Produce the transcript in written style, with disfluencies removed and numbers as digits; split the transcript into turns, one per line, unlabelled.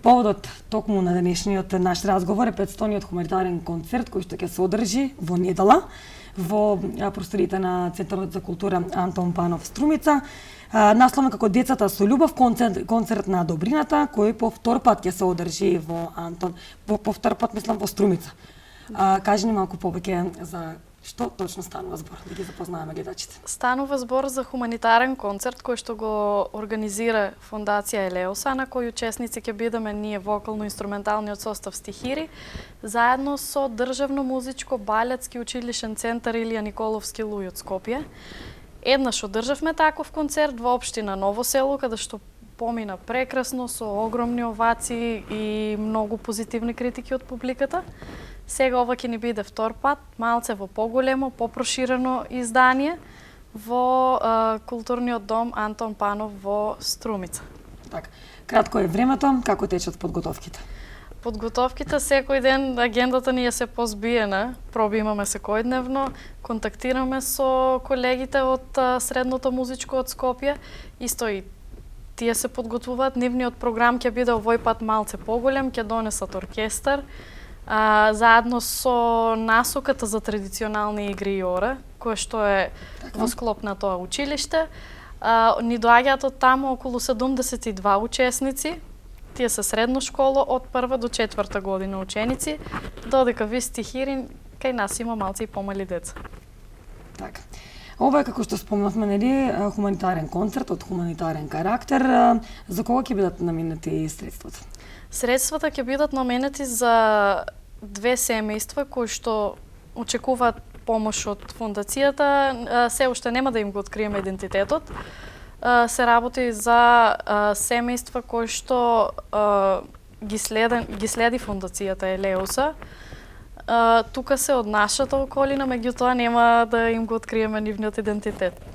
Поводот токму на денешниот наш разговор е 500-ниот хуманитарен концерт кој што ќе се одржи во недела во просториите на Центарот за култура Антон Панов Струмица. Насловен како Децата со љубов, концерт на добрината, кој по втор пат ќе се одржи во Антон, по втор пат мислам во Струмица. Кажи ни малку повеќе за што точно станува збор, да ги запознаеме гледачите.
Станува збор за хуманитарен концерт кој што го организира Фондација Елеоса, на кој учесници ќе бидеме ние вокално-инструменталниот состав Стихири, заедно со Државно музичко балетски училишен центар Илија Николовски Луј од Скопје. Еднаш одржавме таков концерт во општина Ново село, каде што помина прекрасно, со огромни овации и многу позитивни критики од публиката. Сега ова ќе ни биде втор пат, малце во поголемо, попроширено издание во културниот дом Антон Панов во Струмица.
Така, кратко е времето, како течат подготовките?
Подготовките секој ден, агендата ни е се позбиена, проби имаме секојдневно, контактираме со колегите од Средното музичко од Скопје, исто и тие се подготвуваат, нивниот програм ќе биде овој пат малце поголем, ќе донесат оркестар, заедно со насоката за традиционални игри и ора, кое што е во склоп на тоа училиште. Ни доаѓаат од таму околу 72 учесници, тие се средно школа од 1 до 4 година ученици, додека ви Стихири, кај нас има малце и помали деца.
Така. Ова е, како што спомнавме, нели, хуманитарен концерт од хуманитарен карактер. За кого ќе бидат наменети средствата?
Средствата ќе бидат наменети за две семејства кои што очекуваат помош од фондацијата. Се уште нема да им го откриеме идентитетот. Се работи за семејства кои што ги следи фондацијата Елеоса. Тука се од нашата околина, меѓутоа нема да им го откриеме нивниот идентитет.